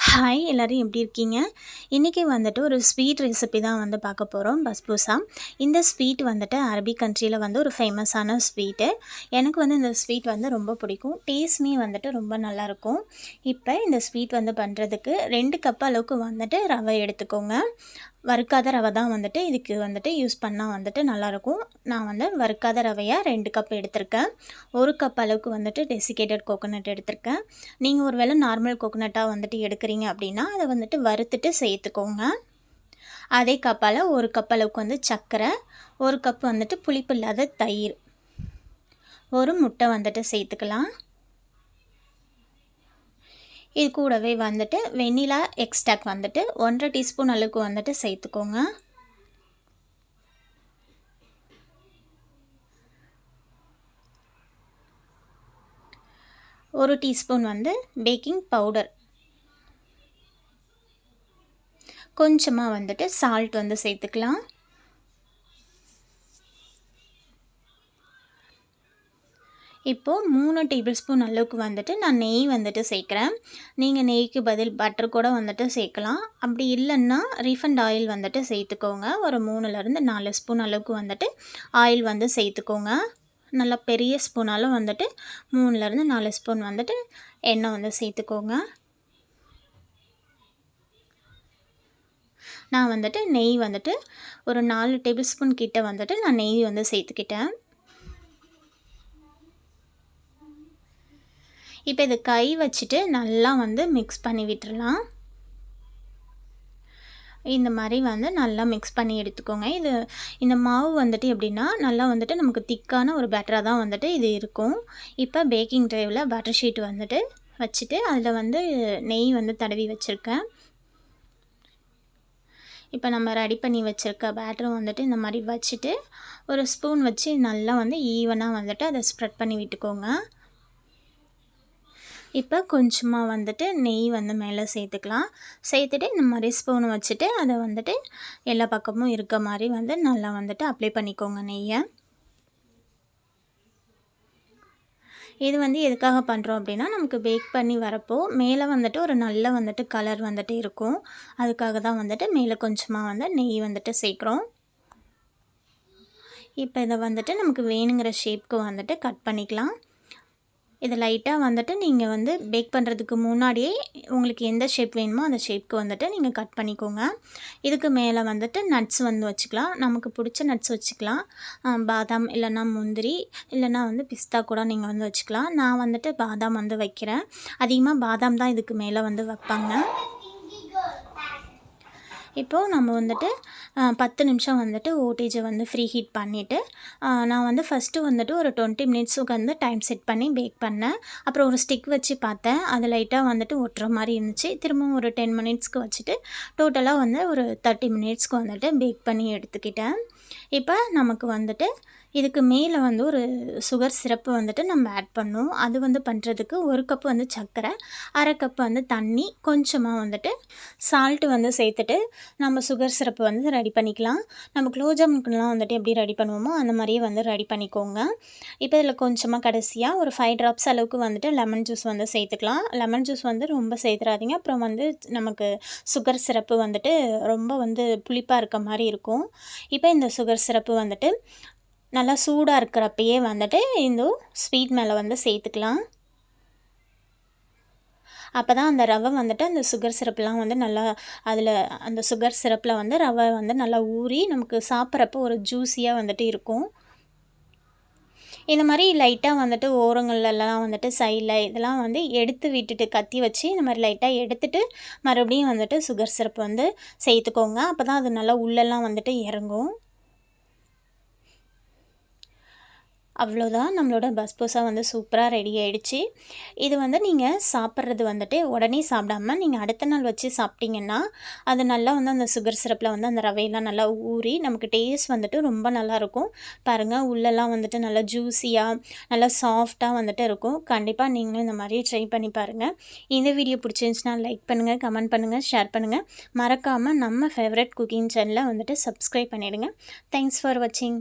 Hi எல்லாரும் எப்படி இருக்கீங்க? இன்றைக்கி வந்துட்டு ஒரு ஸ்வீட் ரெசிபி தான் வந்து பார்க்க போகிறோம், பஸ்பூசா. இந்த ஸ்வீட் வந்துட்டு அரபிக் கண்ட்ரியில் வந்து ஒரு ஃபேமஸான ஸ்வீட்டு. எனக்கு வந்து இந்த ஸ்வீட் வந்து ரொம்ப பிடிக்கும். டேஸ்ட்டுமே வந்துட்டு ரொம்ப நல்லாயிருக்கும். இப்போ இந்த ஸ்வீட் வந்து பண்ணுறதுக்கு 2 கப் அளவுக்கு வந்துட்டு ரவை எடுத்துக்கோங்க. வறுக்காத ரவை தான் வந்துட்டு இதுக்கு வந்துட்டு யூஸ் பண்ணால் வந்துட்டு நல்லாயிருக்கும். நான் வந்து வறுக்காத ரவையாக 2 கப் எடுத்திருக்கேன். 1 கப் அளவுக்கு வந்துட்டு டெசிகேட்டட் கோகோனட் எடுத்திருக்கேன். நீங்கள் ஒரு வேளை நார்மல் கோகோனட்டாக வந்துட்டு எடுக்கிறீங்க அப்படின்னா அதை வந்துட்டு வறுத்துட்டு சேர்த்துக்கோங்க. அதே கப்பால் 1 கப் அளவுக்கு வந்து சர்க்கரை, 1 கப் வந்துட்டு புளிப்பு இல்லாத தயிர், 1 முட்டை வந்துட்டு சேர்த்துக்கலாம். இது கூடவே வந்துட்டு வெண்ணிலா எக்ஸ்ட்ராக்ட் வந்துட்டு 1.5 டீஸ்பூன் அளவுக்கு வந்துட்டு சேர்த்துக்கோங்க. ஒரு டீஸ்பூன் வந்து பேக்கிங் பவுடர், கொஞ்சமாக வந்துட்டு சால்ட் வந்து சேர்த்துக்கலாம். இப்போது 3 டேபிள் ஸ்பூன் அளவுக்கு வந்துட்டு நான் நெய் வந்துட்டு சேர்க்குறேன். நீங்கள் நெய்க்கு பதில் பட்டர் கூட வந்துட்டு சேர்க்கலாம். அப்படி இல்லைன்னா ரீஃபண்ட் ஆயில் வந்துட்டு சேர்த்துக்கோங்க. ஒரு 3லேருந்து 4 ஸ்பூன் அளவுக்கு வந்துட்டு ஆயில் வந்து சேர்த்துக்கோங்க. நல்லா பெரிய ஸ்பூனால் வந்துட்டு 3லேருந்து 4 ஸ்பூன் வந்துட்டு எண்ணெய் வந்து சேர்த்துக்கோங்க. நான் வந்துட்டு நெய் வந்துட்டு ஒரு 4 டேபிள் ஸ்பூன் கிட்ட வந்துட்டு நான் நெய் வந்து சேர்த்துக்கிட்டேன். இப்போ இது கை வச்சுட்டு நல்லா வந்து மிக்ஸ் பண்ணி விட்டுறலாம். இந்த மாதிரி வந்து நல்லா மிக்ஸ் பண்ணி எடுத்துக்கோங்க. இந்த மாவு வந்துட்டு எப்படின்னா நல்லா வந்துட்டு நமக்கு திக்கான ஒரு பேட்டராக தான் வந்துட்டு இது இருக்கும். இப்போ பேக்கிங் ட்ரேவில் பட்டர் ஷீட் வந்துட்டு வச்சுட்டு அதில் வந்து நெய் வந்து தடவி வச்சுருக்கேன். இப்போ நம்ம ரெடி பண்ணி வச்சுருக்க பேட்டரும் வந்துட்டு இந்த மாதிரி வச்சுட்டு ஒரு ஸ்பூன் வச்சு நல்லா வந்து ஈவனாக வந்துட்டு அதை ஸ்ப்ரெட் பண்ணி விட்டுக்கோங்க. இப்போ கொஞ்சமாக வந்துட்டு நெய் வந்து மேலே சேர்த்துக்கலாம். சேர்த்துட்டு இந்த மாதிரி ஸ்பூன் வச்சுட்டு அதை வந்துட்டு எல்லா பக்கமும் இருக்க மாதிரி வந்து நல்லா வந்துட்டு அப்ளை பண்ணிக்கோங்க நெய்யை. இது வந்து எதுக்காக பண்ணுறோம் அப்படின்னா நமக்கு பேக் பண்ணி வரப்போ மேலே வந்துட்டு ஒரு நல்ல வந்துட்டு கலர் வந்துட்டு இருக்கும். அதுக்காக தான் வந்துட்டு மேலே கொஞ்சமாக வந்து நெய் வந்துட்டு சேர்க்குறோம். இப்போ இதை வந்துட்டு நமக்கு வேணுங்கிற ஷேப்க்கு வந்துட்டு கட் பண்ணிக்கலாம். இது லைட்டாக வந்துட்டு நீங்கள் வந்து பேக் பண்ணுறதுக்கு முன்னாடியே உங்களுக்கு எந்த ஷேப் வேணுமோ அந்த ஷேப்க்கு வந்துட்டு நீங்கள் கட் பண்ணிக்கோங்க. இதுக்கு மேலே வந்துட்டு நட்ஸ் வந்து வச்சுக்கலாம். நமக்கு பிடிச்ச நட்ஸ் வச்சுக்கலாம். பாதாம் இல்லைன்னா முந்திரி இல்லைன்னா வந்து பிஸ்தா கூட நீங்கள் வந்து வச்சுக்கலாம். நான் வந்துட்டு பாதாம் வந்து வைக்கிறேன். அதிகமாக பாதாம் தான் இதுக்கு மேலே வந்து வைப்பாங்க. இப்போது நம்ம வந்துட்டு 10 நிமிஷம் வந்துட்டு ஓடிஜை வந்து ஃப்ரீ ஹீட் பண்ணிவிட்டு நான் வந்து ஃபஸ்ட்டு வந்துட்டு ஒரு 20 மினிட்ஸுக்கு வந்து டைம் செட் பண்ணி பேக் பண்ணேன். அப்புறம் ஒரு ஸ்டிக் வச்சு பார்த்தேன். அது லைட்டாக வந்துட்டு ஒட்டுற மாதிரி இருந்துச்சு. திரும்பவும் ஒரு 10 மினிட்ஸ்க்கு வச்சுட்டு டோட்டலாக வந்து ஒரு 30 மினிட்ஸ்க்கு வந்துட்டு பேக் பண்ணி எடுத்துக்கிட்டேன். இப்போ நமக்கு வந்துட்டு இதுக்கு மேலே வந்து ஒரு சுகர் சிரப்பு வந்துட்டு நம்ம ஆட் பண்ணோம். அது வந்து பண்ணுறதுக்கு 1 கப் வந்து சர்க்கரை, 1/2 கப் வந்து தண்ணி, கொஞ்சமாக வந்துட்டு சால்ட்டு வந்து சேர்த்துட்டு நம்ம சுகர் சிரப்பு வந்து ரெடி பண்ணிக்கலாம். நம்ம குலோப்ஜாமுன்க்குலாம் வந்துட்டு எப்படி ரெடி பண்ணுவோமோ அந்த மாதிரியே வந்து ரெடி பண்ணிக்கோங்க. இப்போ இதில் கொஞ்சமாக கடைசியாக ஒரு 5 ட்ராப்ஸ் அளவுக்கு வந்துட்டு லெமன் ஜூஸ் வந்து சேர்த்துக்கலாம். லெமன் ஜூஸ் வந்து ரொம்ப சேர்த்துறாதீங்க. அப்புறம் வந்து நமக்கு சுகர் சிரப்பு வந்துட்டு ரொம்ப வந்து புளிப்பாக இருக்க மாதிரி இருக்கும். இப்போ இந்த சுகர் சிரப்பு வந்துட்டு நல்லா சூடாக இருக்கிறப்பயே வந்துட்டு இந்த ஸ்வீட் மேலே வந்து சேர்த்துக்கலாம். அப்போ தான் அந்த ரவை வந்துட்டு அந்த சுகர் சிரப்லாம் வந்து நல்லா அதில் அந்த சுகர் சிரப்பில் வந்து ரவை வந்து நல்லா ஊறி நமக்கு சாப்பிட்றப்போ ஒரு ஜூஸியாக வந்துட்டு இருக்கும். இந்த மாதிரி லைட்டாக வந்துட்டு ஓரங்கள்லாம் வந்துட்டு சைடில் இதெல்லாம் வந்து எடுத்து விட்டுட்டு கத்தி வச்சு இந்த மாதிரி லைட்டாக எடுத்துட்டு மறுபடியும் வந்துட்டு சுகர் சிரப் வந்து சேர்த்துக்கோங்க. அப்போ தான் அது நல்லா உள்ளெல்லாம் வந்துட்டு இறங்கும். அவ்வளோதான், நம்மளோட பஸ்பூசா வந்து சூப்பராக ரெடி ஆகிடுச்சு. இது வந்து நீங்கள் சாப்பிட்றது வந்துட்டு உடனே சாப்பிடாம நீங்கள் அடுத்த நாள் வச்சு சாப்பிட்டிங்கன்னா அது நல்லா வந்து அந்த சுகர் சிரப்பில் வந்து அந்த ரவையெல்லாம் நல்லா ஊறி நமக்கு டேஸ்ட் வந்துட்டு ரொம்ப நல்லாயிருக்கும். பாருங்கள், உள்ளெல்லாம் வந்துட்டு நல்லா ஜூஸியாக நல்லா சாஃப்டாக வந்துட்டு இருக்கும். கண்டிப்பாக நீங்களும் இந்த மாதிரி ட்ரை பண்ணி பாருங்கள். இந்த வீடியோ பிடிச்சிருந்துச்சுன்னா லைக் பண்ணுங்கள், கமெண்ட் பண்ணுங்கள், ஷேர் பண்ணுங்கள். மறக்காமல் நம்ம ஃபேவரட் குக்கிங் சேனலை வந்துட்டு சப்ஸ்கிரைப் பண்ணிவிடுங்க. தேங்க்ஸ் ஃபார் வாட்சிங்.